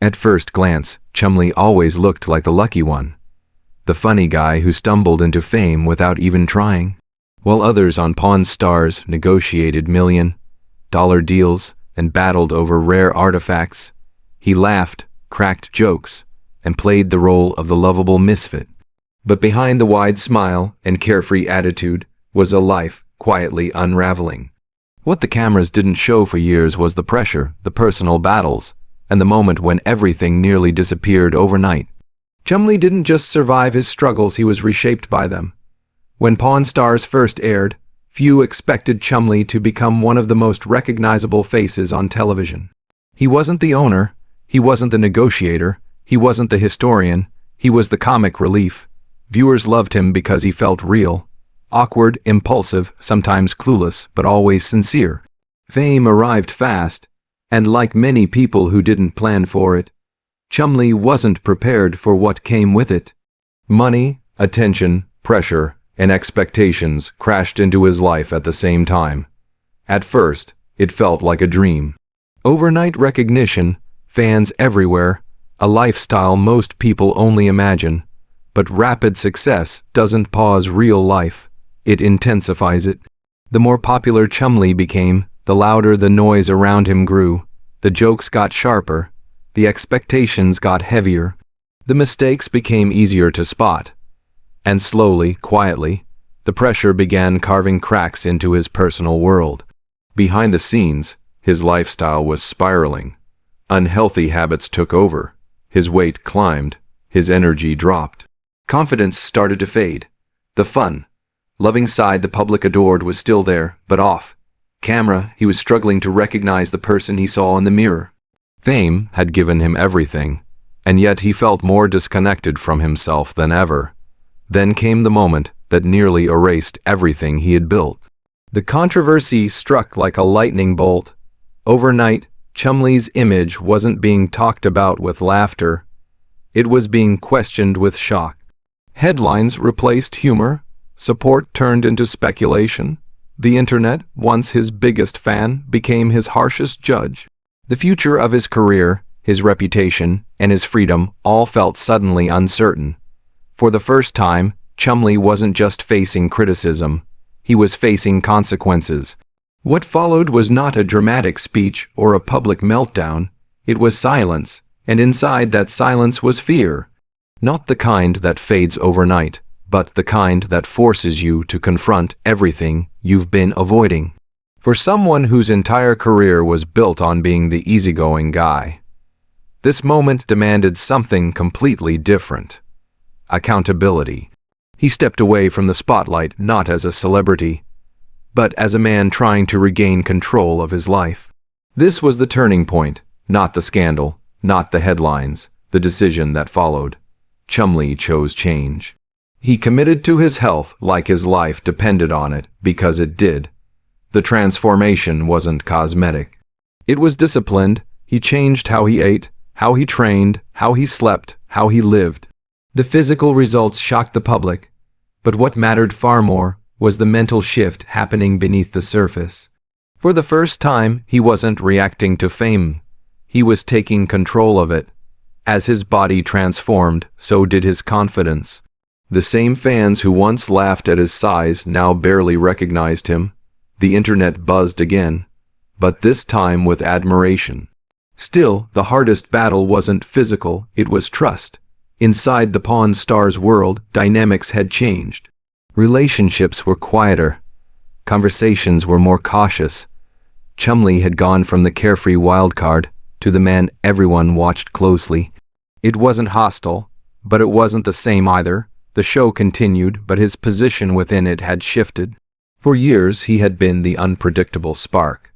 At first glance, Chumlee always looked like the lucky one, the funny guy who stumbled into fame without even trying. While others on Pawn Stars negotiated million-dollar deals and battled over rare artifacts, he laughed, cracked jokes, and played the role of the lovable misfit. But behind the wide smile and carefree attitude was a life quietly unraveling. What the cameras didn't show for years was the pressure, the personal battles, and the moment when everything nearly disappeared overnight. Chumlee didn't just survive his struggles, he was reshaped by them. When Pawn Stars first aired, few expected Chumlee to become one of the most recognizable faces on television. He wasn't the owner, he wasn't the negotiator, he wasn't the historian, he was the comic relief. Viewers loved him because he felt real, awkward, impulsive, sometimes clueless, but always sincere. Fame arrived fast, and like many people who didn't plan for it, Chumlee wasn't prepared for what came with it. Money, attention, pressure, and expectations crashed into his life at the same time. At first, it felt like a dream. Overnight recognition, fans everywhere, a lifestyle most people only imagine. But rapid success doesn't pause real life, it intensifies it. The more popular Chumlee became, the louder the noise around him grew. The jokes got sharper, the expectations got heavier, the mistakes became easier to spot. And slowly, quietly, the pressure began carving cracks into his personal world. Behind the scenes, his lifestyle was spiraling. Unhealthy habits took over. His weight climbed. His energy dropped. Confidence started to fade. The fun, loving side the public adored was still there, but off camera, he was struggling to recognize the person he saw in the mirror. Fame had given him everything, and yet he felt more disconnected from himself than ever. Then came the moment that nearly erased everything he had built. The controversy struck like a lightning bolt. Overnight, Chumlee's image wasn't being talked about with laughter. It was being questioned with shock. Headlines replaced humor. Support turned into speculation. The internet, once his biggest fan, became his harshest judge. The future of his career, his reputation, and his freedom all felt suddenly uncertain. For the first time, Chumlee wasn't just facing criticism, he was facing consequences. What followed was not a dramatic speech or a public meltdown, it was silence, and inside that silence was fear. Not the kind that fades overnight, but the kind that forces you to confront everything you've been avoiding. For someone whose entire career was built on being the easygoing guy, this moment demanded something completely different. Accountability. He stepped away from the spotlight not as a celebrity, but as a man trying to regain control of his life. This was the turning point, not the scandal, not the headlines, the decision that followed. Chumlee chose change. He committed to his health like his life depended on it, because it did. The transformation wasn't cosmetic. It was disciplined. He changed how he ate, how he trained, how he slept, how he lived. The physical results shocked the public, but what mattered far more was the mental shift happening beneath the surface. For the first time, he wasn't reacting to fame. He was taking control of it. As his body transformed, so did his confidence. The same fans who once laughed at his size now barely recognized him. The internet buzzed again, but this time with admiration. Still, the hardest battle wasn't physical, it was trust. Inside the Pawn Stars world, dynamics had changed. Relationships were quieter. Conversations were more cautious. Chumlee had gone from the carefree wildcard to the man everyone watched closely. It wasn't hostile, but it wasn't the same either. The show continued, but his position within it had shifted. For years, he had been the unpredictable spark.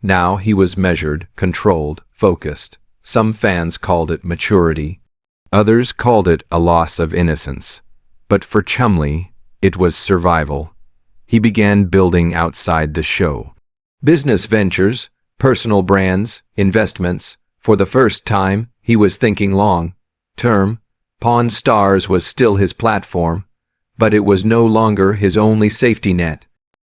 Now he was measured, controlled, focused. Some fans called it maturity. Others called it a loss of innocence. But for Chumlee, it was survival. He began building outside the show. Business ventures, personal brands, investments. For the first time, he was thinking long-term. Pawn Stars was still his platform, but it was no longer his only safety net.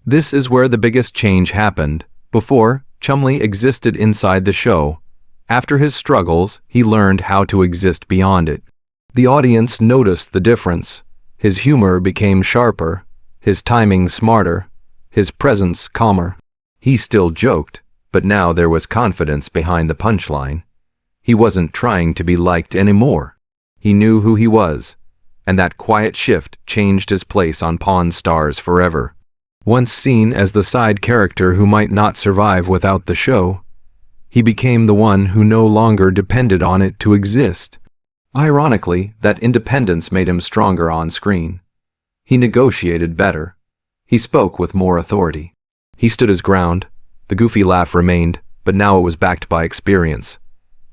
This is where the biggest change happened. Before, Chumlee existed inside the show. After his struggles, he learned how to exist beyond it. The audience noticed the difference. His humor became sharper, his timing smarter, his presence calmer. He still joked, but now there was confidence behind the punchline. He wasn't trying to be liked anymore. He knew who he was, and that quiet shift changed his place on Pawn Stars forever. Once seen as the side character who might not survive without the show, he became the one who no longer depended on it to exist. Ironically, that independence made him stronger on screen. He negotiated better. He spoke with more authority. He stood his ground. The goofy laugh remained, but now it was backed by experience.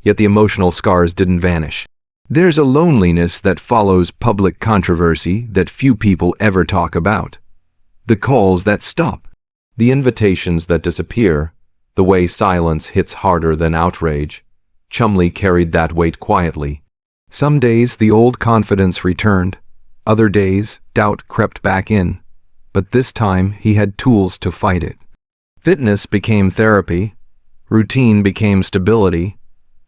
Yet the emotional scars didn't vanish. There's a loneliness that follows public controversy that few people ever talk about. The calls that stop, the invitations that disappear, the way silence hits harder than outrage. Chumlee carried that weight quietly. Some days the old confidence returned, other days doubt crept back in, but this time he had tools to fight it. Fitness became therapy, routine became stability,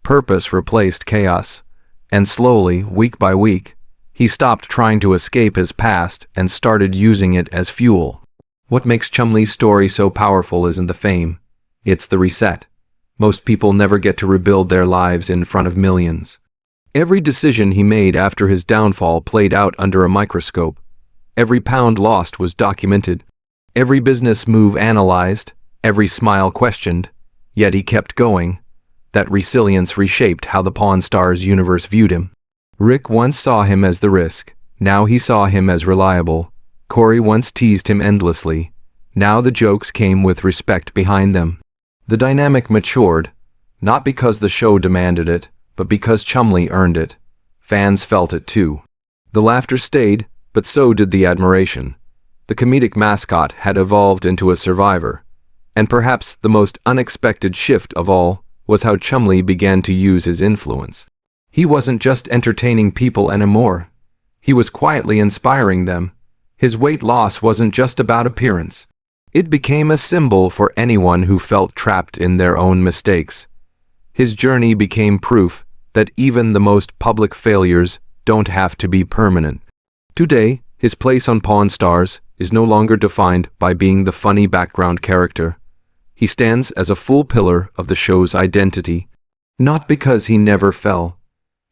purpose replaced chaos, and slowly, week by week, he stopped trying to escape his past and started using it as fuel. What makes Chumlee's story so powerful isn't the fame, it's the reset. Most people never get to rebuild their lives in front of millions. Every decision he made after his downfall played out under a microscope. Every pound lost was documented. Every business move analyzed. Every smile questioned. Yet he kept going. That resilience reshaped how the Pawn Stars universe viewed him. Rick once saw him as the risk. Now he saw him as reliable. Corey once teased him endlessly. Now the jokes came with respect behind them. The dynamic matured, not because the show demanded it, but because Chumlee earned it. Fans felt it too. The laughter stayed, but so did the admiration. The comedic mascot had evolved into a survivor. And perhaps the most unexpected shift of all was how Chumlee began to use his influence. He wasn't just entertaining people anymore. He was quietly inspiring them. His weight loss wasn't just about appearance. It became a symbol for anyone who felt trapped in their own mistakes. His journey became proof that even the most public failures don't have to be permanent. Today, his place on Pawn Stars is no longer defined by being the funny background character. He stands as a full pillar of the show's identity, not because he never fell,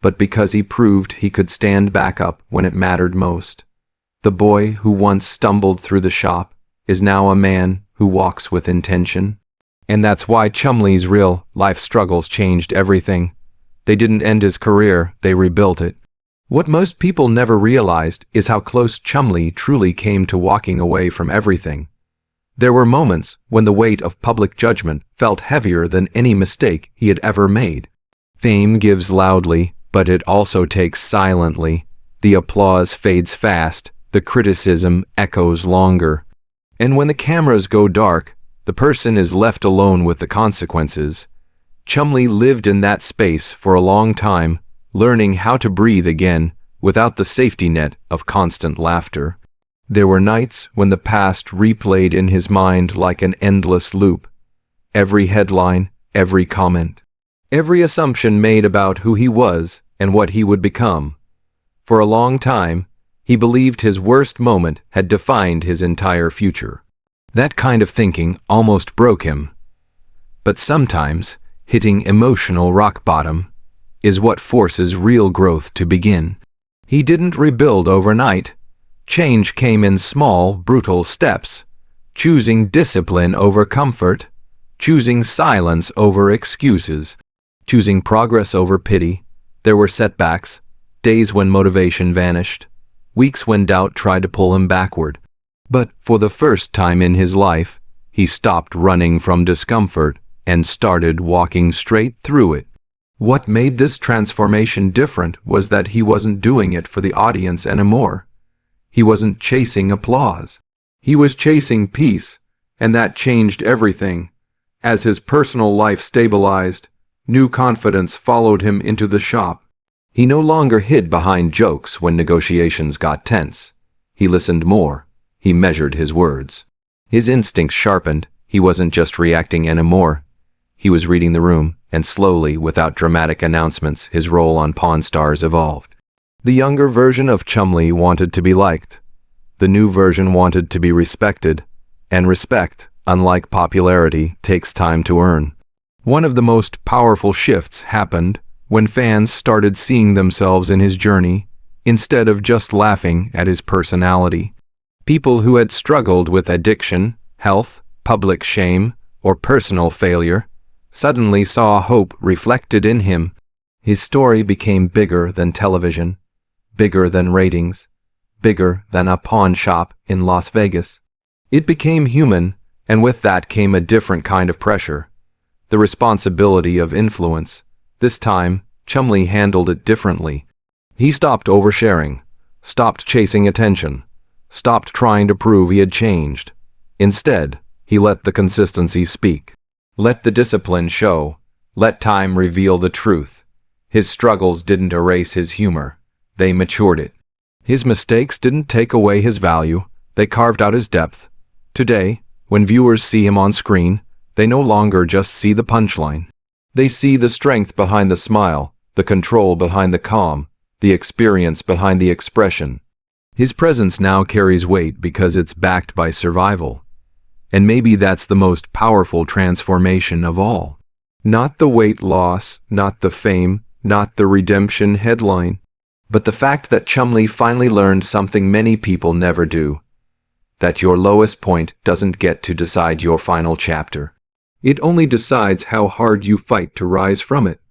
but because he proved he could stand back up when it mattered most. The boy who once stumbled through the shop is now a man who walks with intention. And that's why Chumlee's real-life struggles changed everything. They didn't end his career, they rebuilt it. What most people never realized is how close Chumlee truly came to walking away from everything. There were moments when the weight of public judgment felt heavier than any mistake he had ever made. Fame gives loudly, but it also takes silently. The applause fades fast, the criticism echoes longer. And when the cameras go dark, the person is left alone with the consequences. Chumlee lived in that space for a long time, learning how to breathe again without the safety net of constant laughter. There were nights when the past replayed in his mind like an endless loop. Every headline, every comment, every assumption made about who he was and what he would become. For a long time, he believed his worst moment had defined his entire future. That kind of thinking almost broke him. But sometimes, hitting emotional rock bottom is what forces real growth to begin. He didn't rebuild overnight. Change came in small, brutal steps, choosing discipline over comfort, choosing silence over excuses, choosing progress over pity. There were setbacks, days when motivation vanished, weeks when doubt tried to pull him backward. But for the first time in his life, he stopped running from discomfort and started walking straight through it. What made this transformation different was that he wasn't doing it for the audience anymore. He wasn't chasing applause. He was chasing peace, and that changed everything. As his personal life stabilized, new confidence followed him into the shop. He no longer hid behind jokes when negotiations got tense. He listened more. He measured his words. His instincts sharpened. He wasn't just reacting anymore. He was reading the room, and slowly, without dramatic announcements, his role on Pawn Stars evolved. The younger version of Chumlee wanted to be liked. The new version wanted to be respected, and respect, unlike popularity, takes time to earn. One of the most powerful shifts happened when fans started seeing themselves in his journey, instead of just laughing at his personality. People who had struggled with addiction, health, public shame, or personal failure suddenly saw hope reflected in him. His story became bigger than television, bigger than ratings, bigger than a pawn shop in Las Vegas. It became human, and with that came a different kind of pressure. The responsibility of influence. This time, Chumlee handled it differently. He stopped oversharing, stopped chasing attention, stopped trying to prove he had changed. Instead, he let the consistency speak. Let the discipline show. Let time reveal the truth. His struggles didn't erase his humor. They matured it. His mistakes didn't take away his value. They carved out his depth. Today, when viewers see him on screen, they no longer just see the punchline. They see the strength behind the smile, the control behind the calm, the experience behind the expression. His presence now carries weight because it's backed by survival. And maybe that's the most powerful transformation of all. Not the weight loss, not the fame, not the redemption headline, but the fact that Chumlee finally learned something many people never do. That your lowest point doesn't get to decide your final chapter. It only decides how hard you fight to rise from it.